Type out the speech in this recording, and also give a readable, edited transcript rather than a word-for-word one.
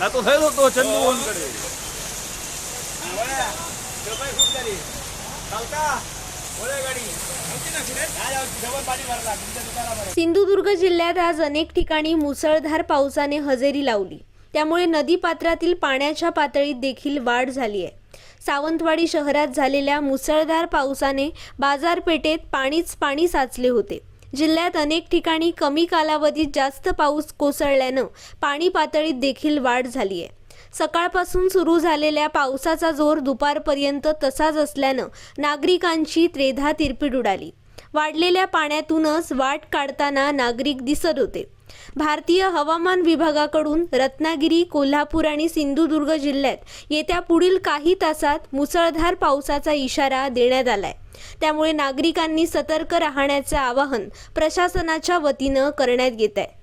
तो थंयच होतो चंदूकडे. सिंधुदुर्ग जिल्ह्यात आज अनेक ठिकाणी मुसळधार पावसाने हजेरी लावली. त्यामुळे नदीपात्रातील पाण्याच्या पातळीत देखील वाढ झाली आहे. सावंतवाडी शहरात झालेल्या मुसळधार पावसाने बाजारपेठेत पाणीच पाणी साचले होते. जिल्ह्यात अनेक ठिकाणी कमी कालावधीत जास्त पाऊस कोसळल्यानं पाणी पातळीत देखील वाढ झाली आहे. सकाळपासून सुरू झालेल्या पावसाचा जोर दुपारपर्यंत तसाच असल्यानं नागरिकांची त्रेधा तिरपीट उडाली. वाढलेल्या पाण्यातूनच वाट काढताना नागरिक दिसत होते. भारतीय हवामान विभागाकडून रत्नागिरी, कोल्हापूर आणि सिंधुदुर्ग जिल्ह्यात येत्या पुढील काही तासात मुसळधार पावसाचा इशारा देण्यात आलाय. त्यामुळे नागरिकांनी सतर्क राहण्याचे आवाहन प्रशासनाच्या वतीनं करण्यात येत आहे.